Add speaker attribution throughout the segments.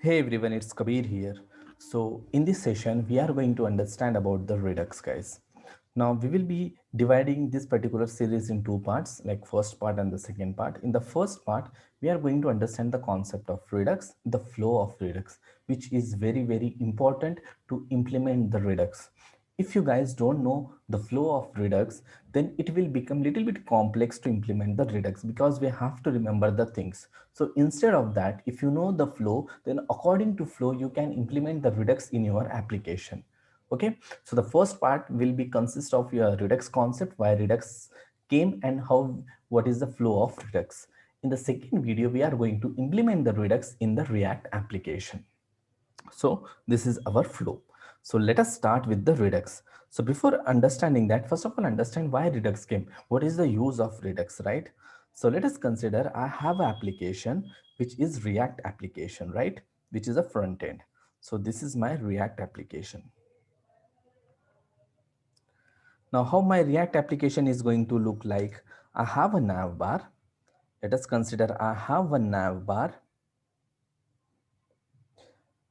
Speaker 1: Hey everyone, it's Kabir here. So in this session, we are going to understand about the Redux, guys. Now we will be dividing this particular series in two parts, like first part and the second part. In the first part, we are going to understand the concept of Redux, the flow of Redux, which is very important to implement the Redux. If you guys don't know the flow of Redux, then it will become little bit complex to implement the Redux because we have to remember the things. So instead of that, if you know the flow, then according to flow, you can implement the Redux in your application. Okay, so the first part will be consist of your Redux concept, why Redux came and how, what is the flow of Redux. In the second video, we are going to implement the Redux in the React application. So this is our flow. So let us start with the Redux. So before understanding that, first of all, understand why Redux came. What is the use of Redux, right? So let us consider I have an application which is React application, right? Which is a front end. So this is my React application. Now how my React application is going to look like? I have a nav bar. Let us consider I have a nav bar.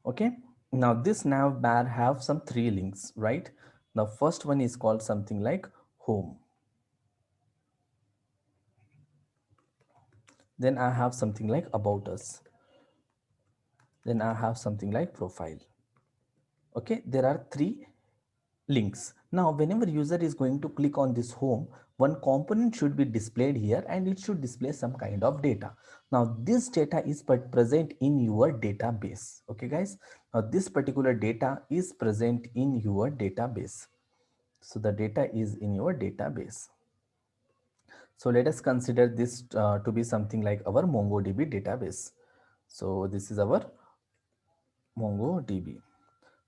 Speaker 1: Okay, now this nav bar have some three links, right? The first one is called something like home. Then I have something like about us. Then I have something like profile. Okay, there are three links. Now whenever user is going to click on this home, one component should be displayed here and it should display some kind of data. Now this data is present in your database. Okay guys, now this particular data is present in your database. So the data is in your database. So let us consider this to be something like our MongoDB database. So this is our MongoDB.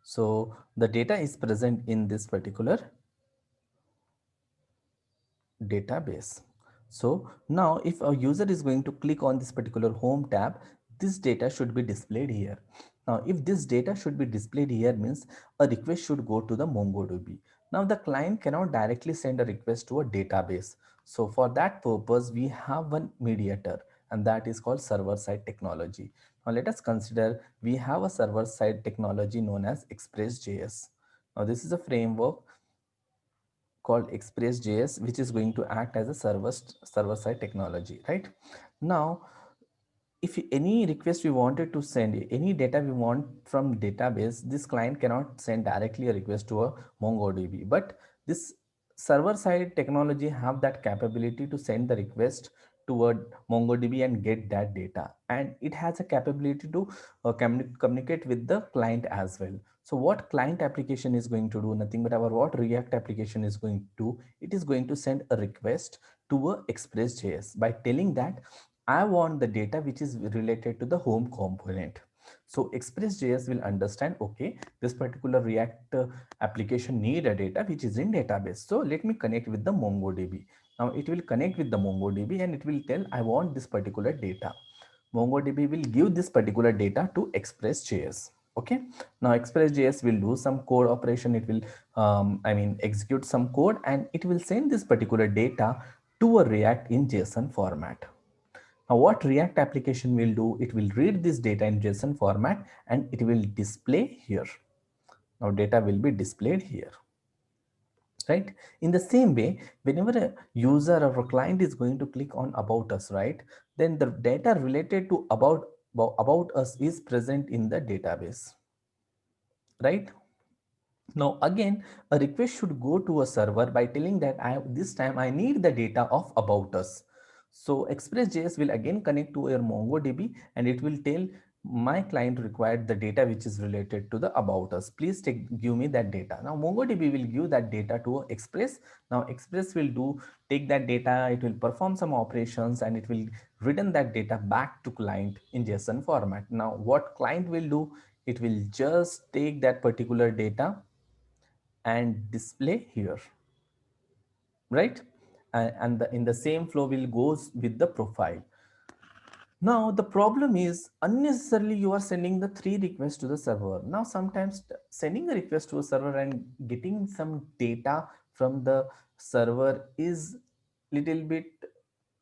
Speaker 1: So the data is present in this particular database. So now if a user is going to click on this particular home tab, this data should be displayed here. Now if this data should be displayed here means a request should go to the MongoDB. Now the client cannot directly send a request to a database. So for that purpose we have one mediator, and that is called server side technology. Now let us consider we have a server side technology known as Express.js. Now this is a framework called Express.js, which is going to act as a server side technology, right? Now, if any request we wanted to send, any data we want from database, this client cannot send directly a request to a MongoDB, but this server side technology have that capability to send the request to a MongoDB and get that data, and it has a capability to communicate with the client as well. So what client application is going to do? Nothing but our what React application is going to do, it is going to send a request to a Express.js by telling that I want the data which is related to the home component. So Express.js will understand, okay, this particular React application need a data which is in database. So let me connect with the MongoDB. Now it will connect with the MongoDB and it will tell I want this particular data. MongoDB will give this particular data to Express.js. Okay. Now Express.js will do some code operation. It will, execute some code and it will send this particular data to a React in JSON format. Now what React application will do, it will read this data in JSON format and it will display here. Now data will be displayed here, right? In the same way, whenever a user or a client is going to click on about us, right, then the data related to about us is present in the database, right? Now again, a request should go to a server by telling that this time I need the data of about us. So Express.js will again connect to your MongoDB and it will tell my client required the data which is related to the about us. Please give me that data. Now MongoDB will give that data to Express. Now Express will take that data, it will perform some operations and it will return that data back to client in JSON format. Now what client will do, it will just take that particular data and display here, right? And in the same flow will goes with the profile. Now the problem is unnecessarily you are sending the three requests to the server. Now sometimes sending a request to a server and getting some data from the server is little bit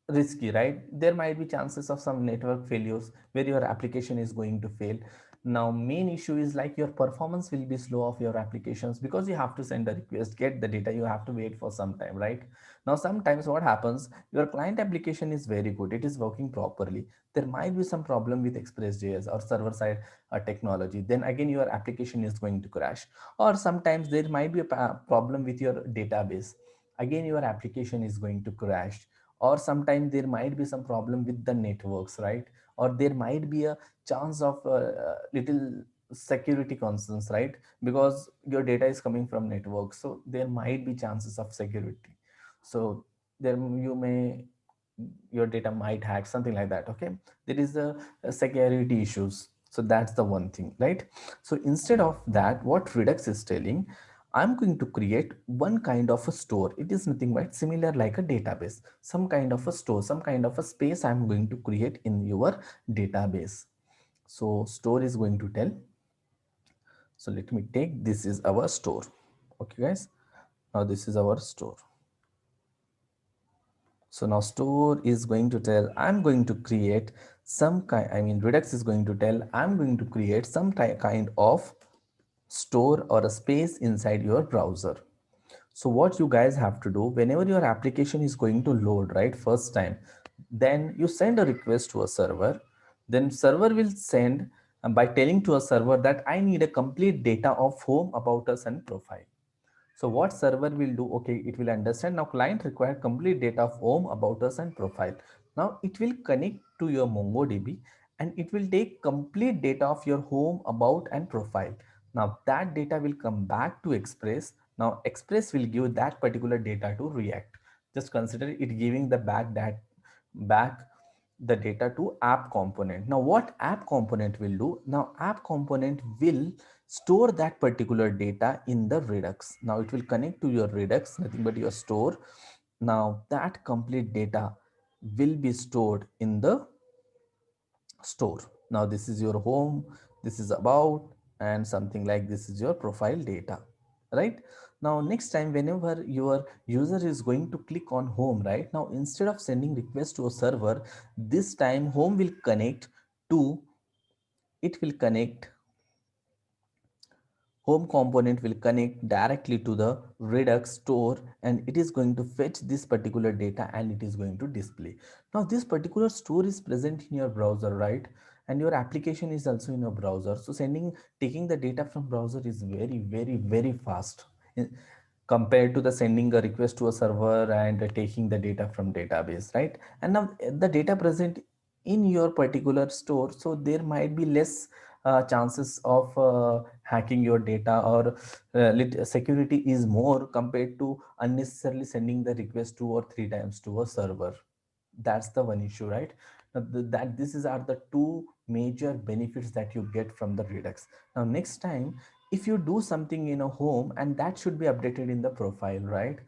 Speaker 1: risky, right? There might be chances of some network failures where your application is going to fail. Now main issue is like your performance will be slow of your applications because you have to send a request, get the data, you have to wait for some time, right? Now sometimes what happens, your client application is very good, it is working properly, there might be some problem with express.js or server side technology, then again your application is going to crash. Or sometimes there might be a problem with your database, again your application is going to crash. Or sometimes there might be some problem with the networks, right? Or there might be a chance of little security concerns, right? Because your data is coming from network, so there might be chances of security. So there you may, your data might hack, something like that. Okay, there is a security issues, so that's the one thing, right? So instead of that, what Redux is telling, I'm going to create one kind of a store. It is nothing but similar like a database, some kind of a store, some kind of a space I'm going to create in your database. So store is going to tell, so let me take, this is our store. Okay guys, now this is our store. So now store is going to tell, I'm going to create some kind, I mean Redux is going to tell, I'm going to create some kind of store or a space inside your browser. So what you guys have to do, whenever your application is going to load, right, first time, then you send a request to a server, then server will send by telling to a server that I need a complete data of home, about us and profile. So what server will do, okay, it will understand now client require complete data of home, about us and profile. Now it will connect to your MongoDB and it will take complete data of your home, about and profile. Now that data will come back to Express. Now Express will give that particular data to React. Just consider it giving the back the data to app component. Now what app component will do? Now app component will store that particular data in the Redux. Now it will connect to your Redux, nothing but your store. Now that complete data will be stored in the store. Now this is your home, this is about, and something like this is your profile data, right? Now next time whenever your user is going to click on home, right, now instead of sending request to a server, this time home will connect to, it will connect, home component will connect directly to the Redux store and it is going to fetch this particular data and it is going to display. Now this particular store is present in your browser, right? And your application is also in your browser. So taking the data from browser is very, very, very fast compared to the sending a request to a server and taking the data from database, right? And now the data present in your particular store, so there might be less chances of hacking your data, or security is more compared to unnecessarily sending the request 2 or 3 times to a server. That's the one issue, right? Now, that this is are the two major benefits that you get from the Redux. Now next time if you do something in a home, and that should be updated in the profile, right?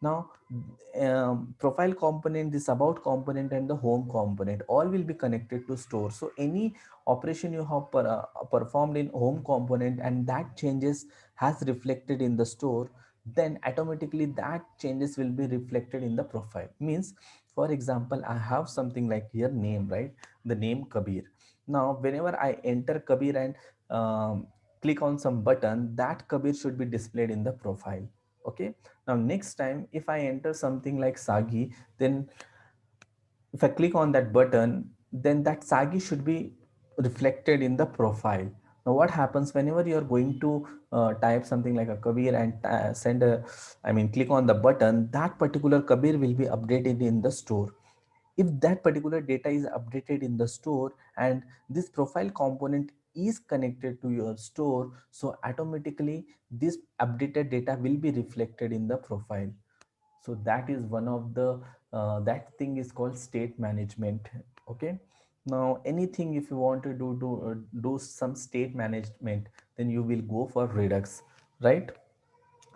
Speaker 1: Now profile component, this about component and the home component all will be connected to store. So any operation you have performed in home component and that changes has reflected in the store, then automatically that changes will be reflected in the profile. Means for example, I have something like here name, right? The name Kabir. Now whenever I enter Kabir and click on some button, that Kabir should be displayed in the profile. Okay, now next time if I enter something like Sagi, then if I click on that button, then that Sagi should be reflected in the profile. Now what happens whenever you are going to type something like a Kabir and send a, I mean click on the button, that particular Kabir will be updated in the store. If that particular data is updated in the store and this profile component is connected to your store, so automatically this updated data will be reflected in the profile. So that is one of the that thing is called state management. Okay, now anything if you want to do some state management, then you will go for Redux, right?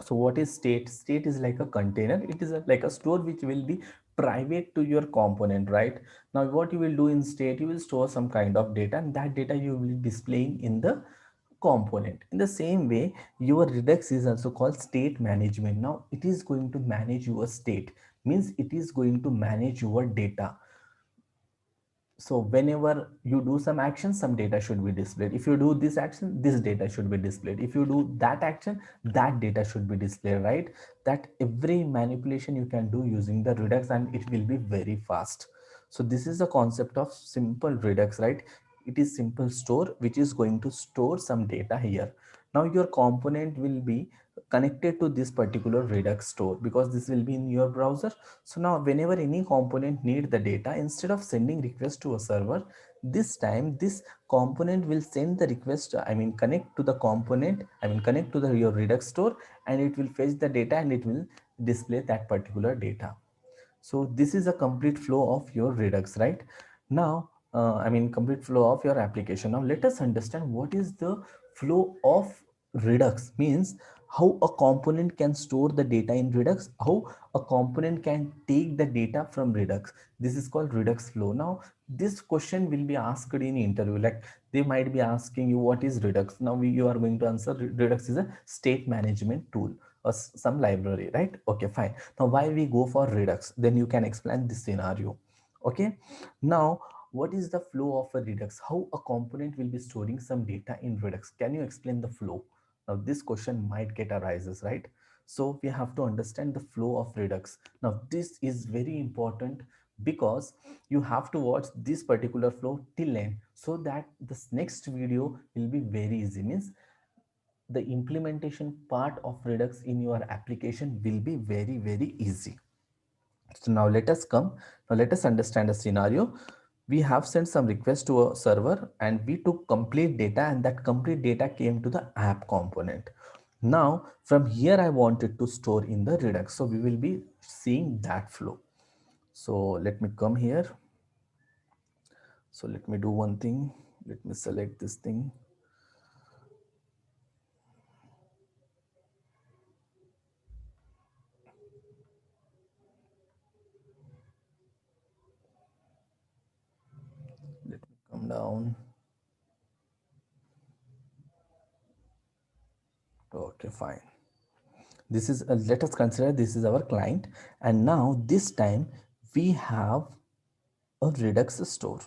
Speaker 1: So what is state? State is like a container, it is like a store which will be private to your component, right? Now what you will do in state, you will store some kind of data and that data you will be displaying in the component. In the same way, your Redux is also called state management. Now it is going to manage your state. means it is going to manage your data. So whenever you do some action, some data should be displayed. If you do this action, this data should be displayed. If you do that action, that data should be displayed, right? That every manipulation you can do using the Redux, and it will be very fast. So this is the concept of simple Redux, right? It is simple store which is going to store some data here. Now your component will be connected to this particular Redux store because this will be in your browser. So now whenever any component need the data, instead of sending request to a server, this time this component will send the request, connect to the component, connect to the your Redux store, and it will fetch the data and it will display that particular data. So this is a complete flow of your Redux, right? Now, complete flow of your application. Now let us understand what is the flow of Redux means, how a component can store the data in Redux, how a component can take the data from Redux. This is called Redux flow. Now, this question will be asked in interview. Like they might be asking you, what is Redux? Now you are going to answer Redux is a state management tool or some library, right? Okay, fine. Now why we go for Redux? Then you can explain this scenario. Okay. Now what is the flow of a Redux? How a component will be storing some data in Redux? Can you explain the flow? Now this question might get arises, right? So we have to understand the flow of Redux. Now this is very important because you have to watch this particular flow till end so that this next video will be very easy. Means the implementation part of Redux in your application will be very, very easy. So now let us come, now let us understand a scenario. We have sent some request to a server and we took complete data, and that complete data came to the app component. Now from here I wanted to store in the Redux. So we will be seeing that flow. So let me come here. So let me do one thing. Let me select this thing. Let me come down. Okay, fine. This is let us consider this is our client, and now this time we have a Redux store.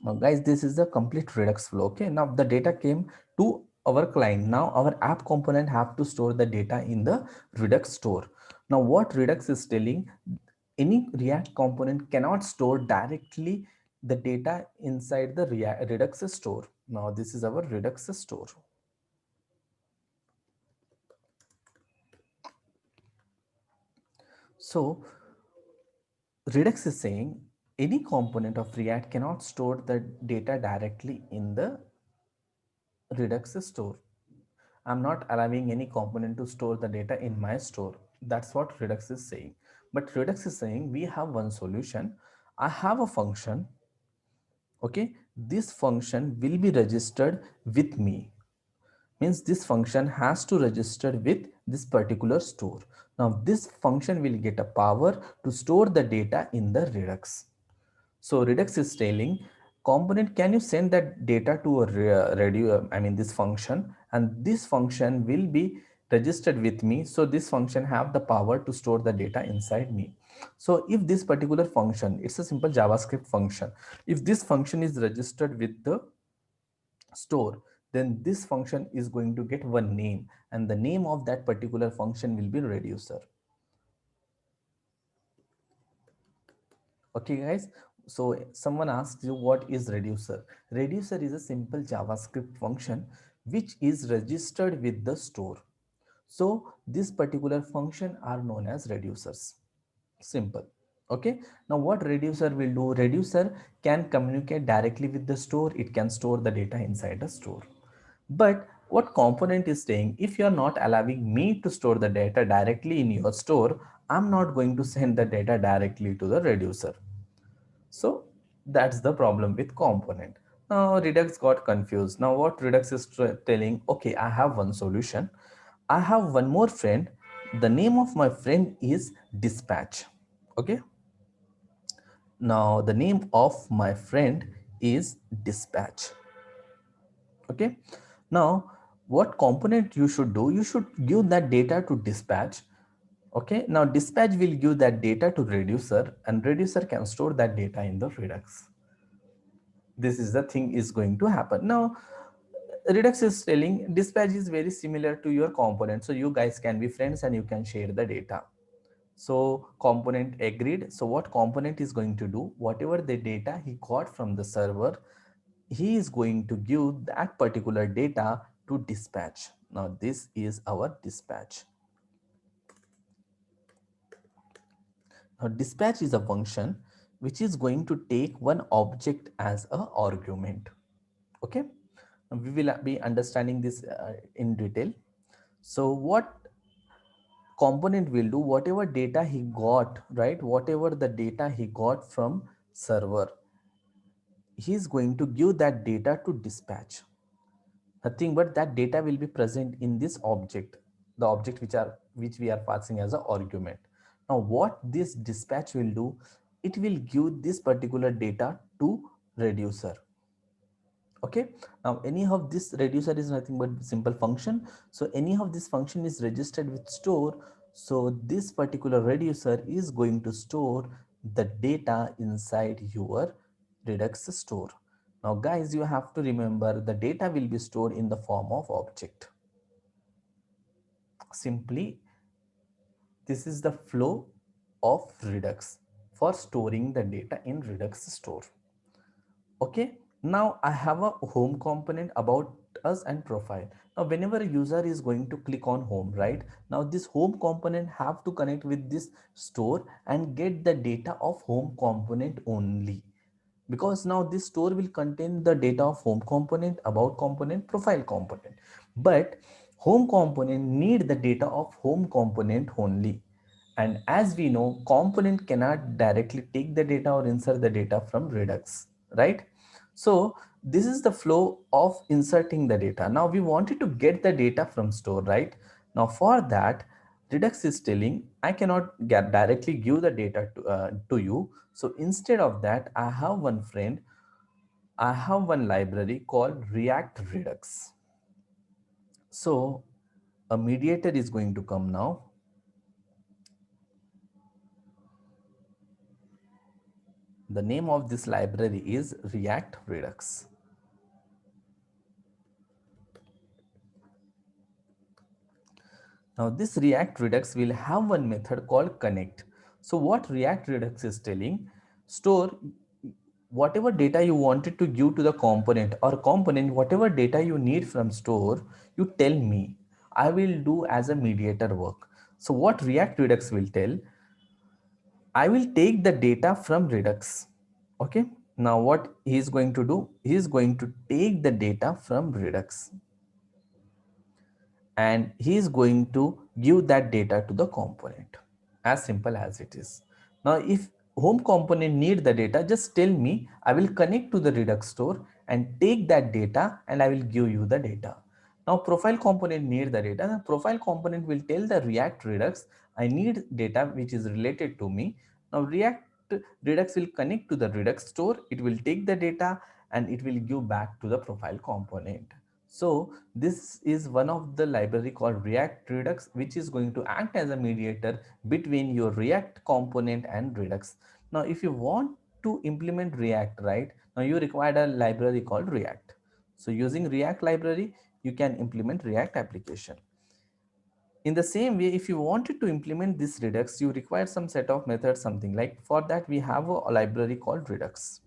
Speaker 1: Now guys, this is the complete Redux flow. Okay, now the data came to our client. Now our app component have to store the data in the Redux store. Now what Redux is telling, any React component cannot store directly the data inside the Redux store. Now this is our Redux store. So Redux is saying any component of React cannot store the data directly in the Redux store. I'm not allowing any component to store the data in my store. That's what Redux is saying. But Redux is saying we have one solution. I have a function. Okay, this function will be registered with me. Means this function has to register with this particular store. Now this function will get a power to store the data in the Redux. So Redux is telling component, can you send that data to a this function, and this function will be registered with me. So this function have the power to store the data inside me. So if this particular function, it's a simple JavaScript function. If this function is registered with the store, then this function is going to get one name, and the name of that particular function will be reducer. Okay guys, so someone asks you what is reducer. Reducer is a simple JavaScript function which is registered with the store. So this particular function are known as reducers. Simple. Okay, now what reducer will do, reducer can communicate directly with the store. It can store the data inside the store. But what component is saying, if you are not allowing me to store the data directly in your store, I'm not going to send the data directly to the reducer. So that's the problem with component. Now Redux got confused. Now what Redux is telling, okay, I have one solution. I have one more friend. The name of my friend is Dispatch. Okay. Now the name of my friend is Dispatch. Okay. Now what component you should do, you should give that data to Dispatch. Okay, now dispatch will give that data to reducer and reducer can store that data in the Redux. This is the thing is going to happen. Now, Redux is telling dispatch is very similar to your component. So you guys can be friends and you can share the data. So component agreed. So what component is going to do, whatever the data he got from the server, he is going to give that particular data to dispatch. Now this is our dispatch. Now dispatch is a function which is going to take one object as a argument. Okay, we will be understanding this in detail. So what component will do, whatever data he got, right, whatever the data he got from server, he is going to give that data to dispatch. Nothing but that data will be present in this object, the object which we are passing as an argument. Now what this dispatch will do, it will give this particular data to reducer. Okay, now anyhow this reducer is nothing but simple function. So anyhow this function is registered with store. So this particular reducer is going to store the data inside your Redux store. Now guys, you have to remember the data will be stored in the form of object. Simply this is the flow of Redux for storing the data in Redux store. Okay, now I have a home component about us and profile. Now whenever a user is going to click on home, right, now this home component have to connect with this store and get the data of home component only, because now this store will contain the data of home component, about component, profile component, but home component need the data of home component only. And as we know, component cannot directly take the data or insert the data from Redux, right? So this is the flow of inserting the data. Now we wanted to get the data from store, right? Now for that, Redux is telling I cannot get directly give the data to you. So instead of that, I have one friend, I have one library called React Redux. So a mediator is going to come now. The name of this library is React Redux. Now this React Redux will have one method called connect. So what React Redux is telling, store whatever data you wanted to give to the component, or component whatever data you need from store, you tell me, I will do as a mediator work. So what React Redux will tell, I will take the data from Redux. Okay. Now what he is going to do, he is going to take the data from Redux and he is going to give that data to the component. As simple as it is. Now if home component need the data, just tell me, I will connect to the Redux store and take that data and I will give you the data. Now profile component need the data. The profile component will tell the React Redux, I need data which is related to me. Now React Redux will connect to the Redux store, it will take the data and it will give back to the profile component. So this is one of the library called React Redux, which is going to act as a mediator between your React component and Redux. Now, if you want to implement React, right, now you require a library called React. So using React library, you can implement React application. In the same way, if you wanted to implement this Redux, you require some set of methods, something like, for that we have a library called Redux.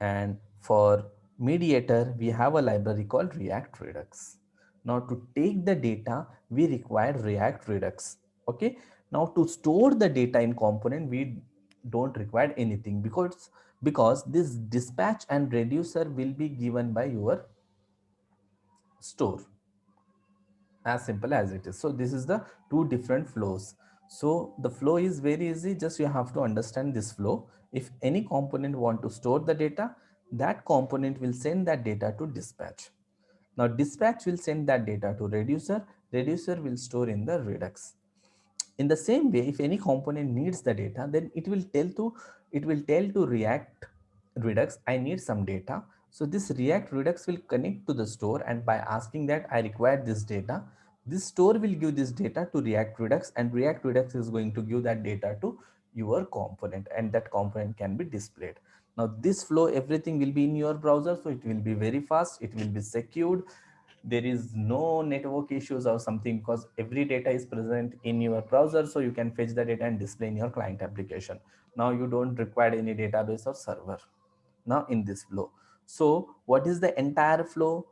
Speaker 1: And for mediator, we have a library called React Redux. Now to take the data, we require React Redux. Okay. Now to store the data in component, we don't require anything, because this dispatch and reducer will be given by your store. As simple as it is. So this is the two different flows. So the flow is very easy, just you have to understand this flow. If any component want to store the data, that component will send that data to dispatch. Now dispatch will send that data to reducer, reducer will store in the Redux. In the same way, if any component needs the data, then it will tell to React Redux, I need some data. So this React Redux will connect to the store, and by asking that I require this data, This store will give this data to React Redux, and React Redux is going to give that data to your component, and that component can be displayed. Now this flow, everything will be in your browser, so it will be very fast, it will be secured. There is no network issues or something, because every data is present in your browser, so you can fetch the data and display in your client application. Now you don't require any database or server now in this flow. So what is the entire flow?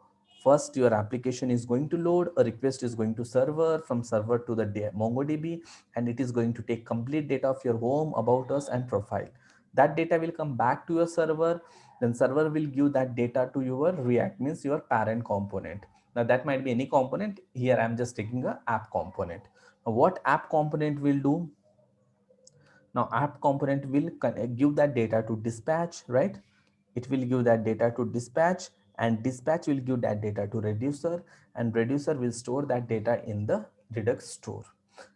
Speaker 1: First, your application is going to load, a request is going to server, from server to the MongoDB, and it is going to take complete data of your home, about us, and profile. That data will come back to your server, then server will give that data to your React, means your parent component. Now that might be any component. Here I'm just taking a app component. Now what app component will do? Now app component will give that data to dispatch, right? It will give that data to dispatch, and dispatch will give that data to reducer, and reducer will store that data in the Redux store.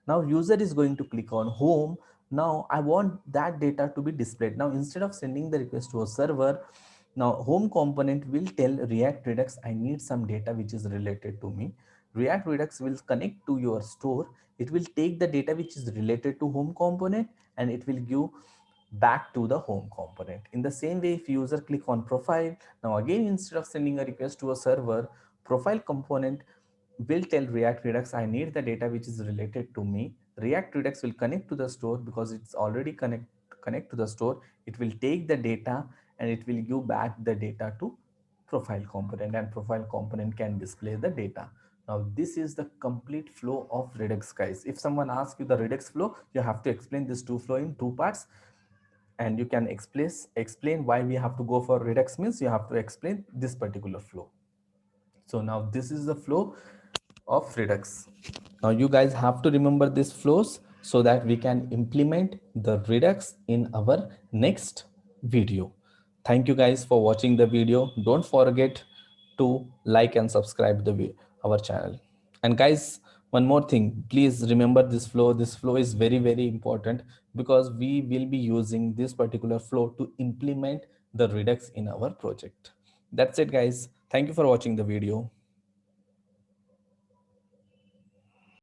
Speaker 1: Now user is going to click on home. Now I want that data to be displayed. Now instead of sending the request to a server, now home component will tell React Redux, I need some data which is related to me. React Redux will connect to your store. It will take the data which is related to home component, and it will give back to the home component. In the same way, if user click on profile, now again instead of sending a request to a server, profile component will tell React Redux, I need the data which is related to me. React Redux will connect to the store, because it's already connect to the store. It will take the data, and it will give back the data to profile component, and profile component can display the data. Now this is the complete flow of Redux, guys. If someone asks you the Redux flow, you have to explain this two flow in two parts, and you can explain why we have to go for Redux, means you have to explain this particular flow. So now this is the flow of Redux. Now you guys have to remember these flows, so that we can implement the Redux in our next video. Thank you guys for watching the video. Don't forget to like and subscribe our channel. And guys, one more thing, please remember this flow. This flow is very, very important, because we will be using this particular flow to implement the Redux in our project. That's it, guys. Thank you for watching the video.